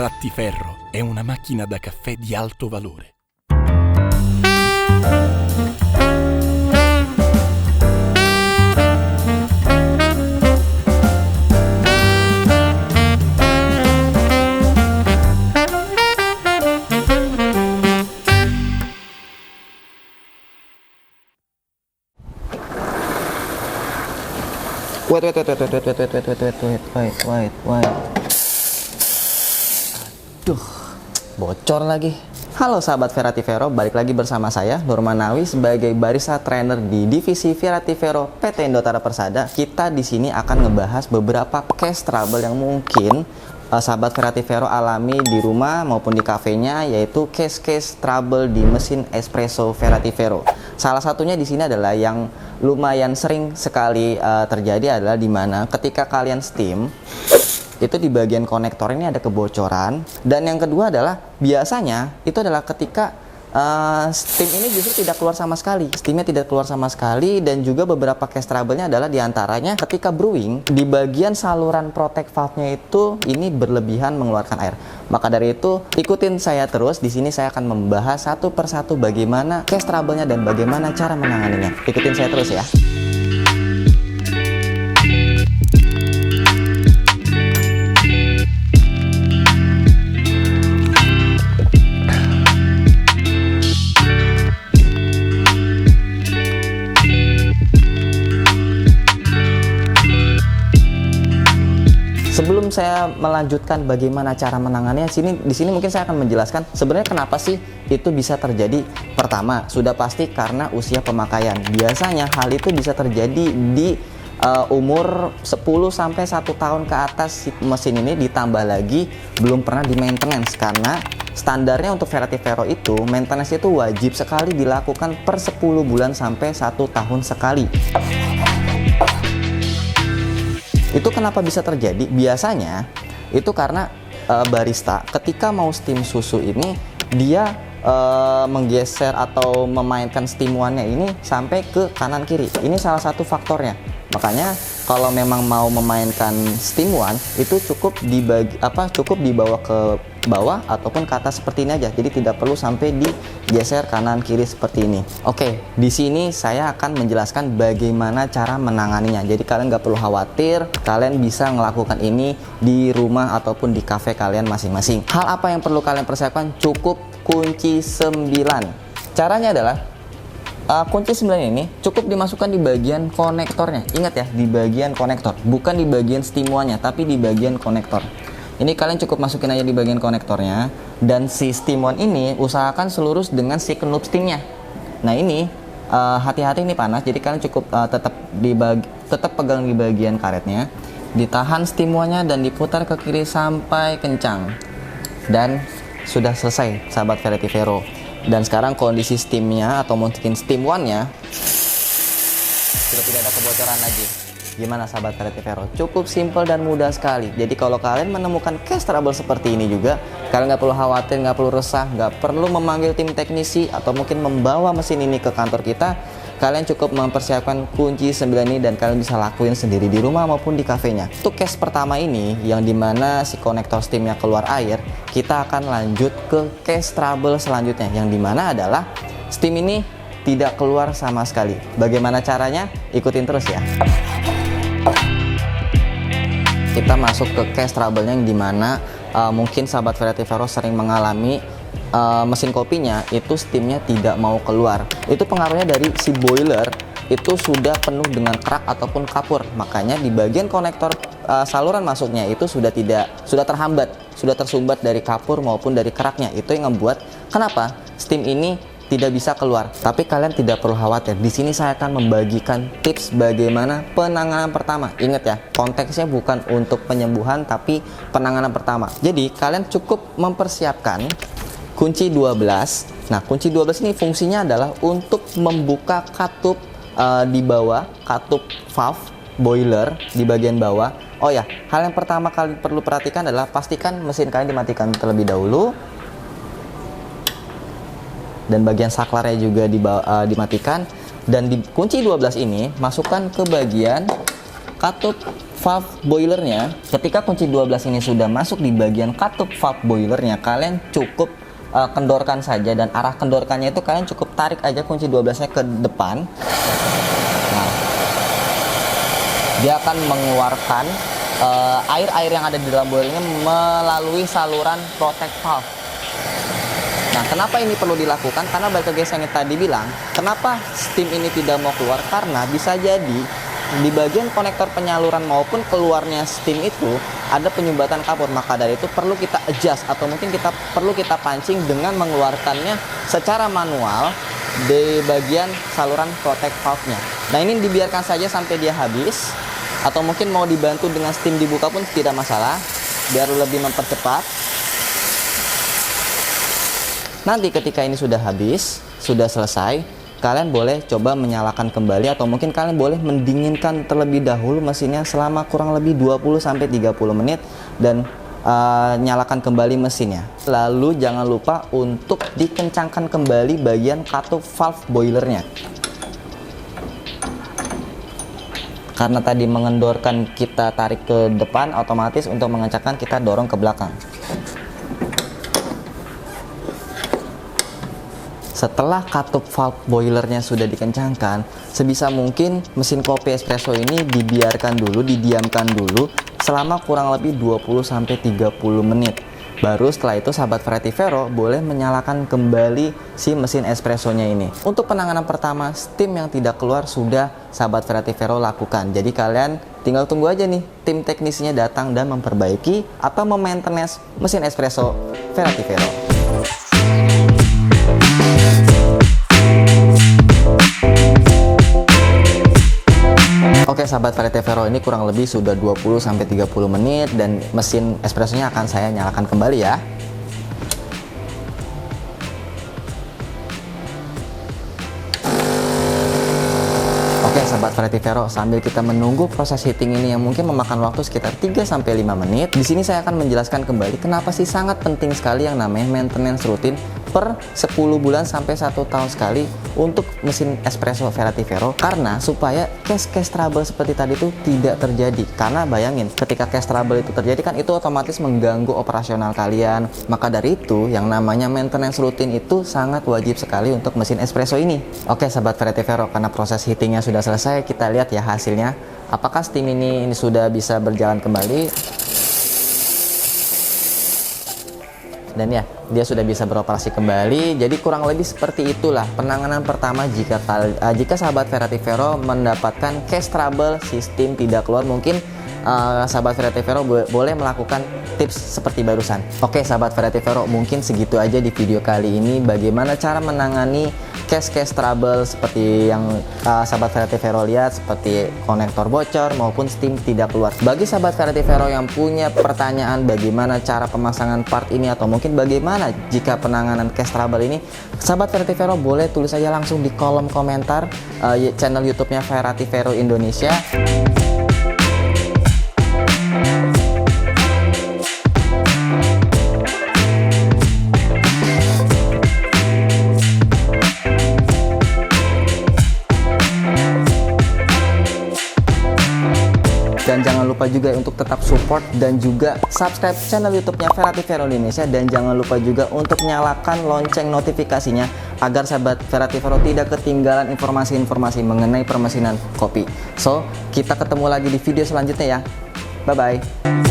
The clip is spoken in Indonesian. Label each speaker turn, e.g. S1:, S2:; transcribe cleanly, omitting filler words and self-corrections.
S1: Ferrattiferro è una macchina da caffè di alto valore.
S2: Wait. Aduh, bocor lagi. Halo sahabat Ferrattiferro, balik lagi bersama saya Nurmanawi sebagai barista trainer di divisi Ferrattiferro PT Indotara Persada. Kita di sini akan ngebahas beberapa case trouble yang mungkin sahabat Ferrattiferro alami di rumah maupun di kafenya, yaitu case-case trouble di mesin espresso Ferrattiferro. Salah satunya di sini adalah yang lumayan sering sekali terjadi adalah di mana ketika kalian steam itu di bagian konektor ini ada kebocoran, dan yang kedua adalah biasanya itu adalah ketika steam ini justru tidak keluar sama sekali. Steamnya tidak keluar sama sekali, dan juga beberapa case trouble-nya adalah diantaranya ketika brewing di bagian saluran protect valve-nya itu ini berlebihan mengeluarkan air. Maka dari itu ikutin saya terus. Di sini saya akan membahas satu persatu bagaimana case trouble-nya dan bagaimana cara menanganinya. Ikutin saya terus ya. Sebelum saya melanjutkan bagaimana cara menangannya, di sini mungkin saya akan menjelaskan sebenarnya kenapa sih itu bisa terjadi. Pertama, sudah pasti karena usia pemakaian. Biasanya hal itu bisa terjadi di umur 10 sampai 1 tahun ke atas. Mesin ini ditambah lagi belum pernah di maintenance, karena standarnya untuk Ferrattiferro itu maintenance itu wajib sekali dilakukan per 10 bulan sampai 1 tahun sekali. Itu kenapa bisa terjadi? Biasanya itu karena barista ketika mau steam susu ini dia menggeser atau memainkan steam one-nya ini sampai ke kanan kiri. Ini salah satu faktornya. Makanya kalau memang mau memainkan steam one itu cukup dibawa ke bawah ataupun ke atas seperti ini aja. Jadi tidak perlu sampai digeser kanan kiri seperti ini. Oke, di sini saya akan menjelaskan bagaimana cara menanganinya. Jadi kalian nggak perlu khawatir, kalian bisa melakukan ini di rumah ataupun di cafe kalian masing-masing. Hal apa yang perlu kalian persiapkan? Cukup kunci 9. Caranya adalah kunci 9 ini cukup dimasukkan di bagian konektornya. Ingat ya, di bagian konektor, bukan di bagian steam one-nya, tapi di bagian konektor. Ini kalian cukup masukin aja di bagian konektornya, dan si steam one ini usahakan selurus dengan si knob steamnya. Nah ini hati-hati ini panas, jadi kalian cukup tetap pegang di bagian karetnya, ditahan steam one-nya dan diputar ke kiri sampai kencang, dan sudah selesai sahabat Ferrattiferro. Dan sekarang kondisi steamnya atau mungkin steam one-nya sudah tidak ada kebocoran lagi. Gimana sahabat Ferrattiferro? Cukup simple dan mudah sekali. Jadi kalau kalian menemukan case trouble seperti ini juga, kalian nggak perlu khawatir, nggak perlu resah, nggak perlu memanggil tim teknisi atau mungkin membawa mesin ini ke kantor kita. Kalian cukup mempersiapkan kunci 9 ini dan kalian bisa lakuin sendiri di rumah maupun di kafenya. Untuk case pertama ini yang dimana si konektor steamnya keluar air, kita akan lanjut ke case trouble selanjutnya yang dimana adalah steam ini tidak keluar sama sekali. Bagaimana caranya? Ikutin terus ya. Kita masuk ke case trouble-nya yang dimana mungkin sahabat Ferrattiferro sering mengalami mesin kopinya itu steamnya tidak mau keluar. Itu pengaruhnya dari si boiler itu sudah penuh dengan kerak ataupun kapur. Makanya di bagian konektor saluran masuknya itu sudah terhambat, sudah tersumbat dari kapur maupun dari keraknya. Itu yang membuat kenapa steam ini tidak bisa keluar. Tapi kalian tidak perlu khawatir. Di sini saya akan membagikan tips bagaimana penanganan pertama. Ingat ya, konteksnya bukan untuk penyembuhan tapi penanganan pertama. Jadi kalian cukup mempersiapkan kunci 12. Nah, kunci 12 ini fungsinya adalah untuk membuka katup di bawah, katup valve boiler di bagian bawah. Oh ya, hal yang pertama kalian perlu perhatikan adalah pastikan mesin kalian dimatikan terlebih dahulu. Dan bagian saklarnya juga dimatikan. Dan di kunci 12 ini masukkan ke bagian katup valve boilernya. Ketika kunci 12 ini sudah masuk di bagian katup valve boilernya, kalian cukup kendorkan saja, dan arah kendorkannya itu kalian cukup tarik aja kunci 12-nya ke depan. Nah, dia akan mengeluarkan air-air yang ada di dalam boiler ini melalui saluran protect valve. Nah, kenapa ini perlu dilakukan? Karena balik ke guys yang tadi bilang, kenapa steam ini tidak mau keluar? Karena bisa jadi di bagian konektor penyaluran maupun keluarnya steam itu ada penyumbatan kapur. Maka dari itu perlu kita adjust, atau mungkin perlu kita pancing dengan mengeluarkannya secara manual di bagian saluran protect valve-nya. Nah, ini dibiarkan saja sampai dia habis, atau mungkin mau dibantu dengan steam dibuka pun tidak masalah, biar lebih mempercepat. Nanti ketika ini sudah habis, sudah selesai, kalian boleh coba menyalakan kembali, atau mungkin kalian boleh mendinginkan terlebih dahulu mesinnya selama kurang lebih 20-30 menit, dan nyalakan kembali mesinnya. Lalu jangan lupa untuk dikencangkan kembali bagian katup valve boilernya. Karena tadi mengendorkan kita tarik ke depan, otomatis untuk mengencangkan kita dorong ke belakang. Setelah katup valve boilernya sudah dikencangkan, sebisa mungkin mesin kopi espresso ini dibiarkan dulu, didiamkan dulu selama kurang lebih 20-30 menit. Baru setelah itu sahabat Variety Vero boleh menyalakan kembali si mesin espressonya ini. Untuk penanganan pertama, steam yang tidak keluar sudah sahabat Variety Vero lakukan. Jadi kalian tinggal tunggu aja nih tim teknisnya datang dan memperbaiki atau memaintenance mesin espresso Variety Vero. Oke sahabat Variety Vero, ini kurang lebih sudah 20-30 menit dan mesin espressonya akan saya nyalakan kembali ya. Oke sahabat Variety Vero, sambil kita menunggu proses heating ini yang mungkin memakan waktu sekitar 3-5 menit, di sini saya akan menjelaskan kembali kenapa sih sangat penting sekali yang namanya maintenance rutin per 10 bulan sampai 1 tahun sekali untuk mesin espresso Variety Vero, karena supaya case trouble seperti tadi itu tidak terjadi. Karena bayangin, ketika case trouble itu terjadi kan itu otomatis mengganggu operasional kalian. Maka dari itu yang namanya maintenance rutin itu sangat wajib sekali untuk mesin espresso ini. Oke sahabat Variety Vero, karena proses heatingnya sudah selesai, kita lihat ya hasilnya. Apakah steam ini sudah bisa berjalan kembali? Dan ya, dia sudah bisa beroperasi kembali. Jadi kurang lebih seperti itulah penanganan pertama jika sahabat Variety Vero mendapatkan case trouble, sistem tidak keluar. Mungkin sahabat Variety Vero boleh melakukan tips seperti barusan. Oke sahabat Variety Vero, mungkin segitu aja di video kali ini, bagaimana cara menangani case trouble seperti yang sahabat Variety Vero lihat, seperti konektor bocor maupun steam tidak keluar. Bagi sahabat Variety Vero yang punya pertanyaan bagaimana cara pemasangan part ini, atau mungkin bagaimana jika penanganan case trouble ini, sahabat Variety Vero boleh tulis aja langsung di kolom komentar channel YouTube-nya Variety Vero Indonesia. Dan jangan lupa juga untuk tetap support dan juga subscribe channel YouTube-nya Variety Vero Indonesia, dan jangan lupa juga untuk nyalakan lonceng notifikasinya agar sahabat Variety Vero tidak ketinggalan informasi-informasi mengenai permesinan kopi. So, kita ketemu lagi di video selanjutnya ya. Bye-bye.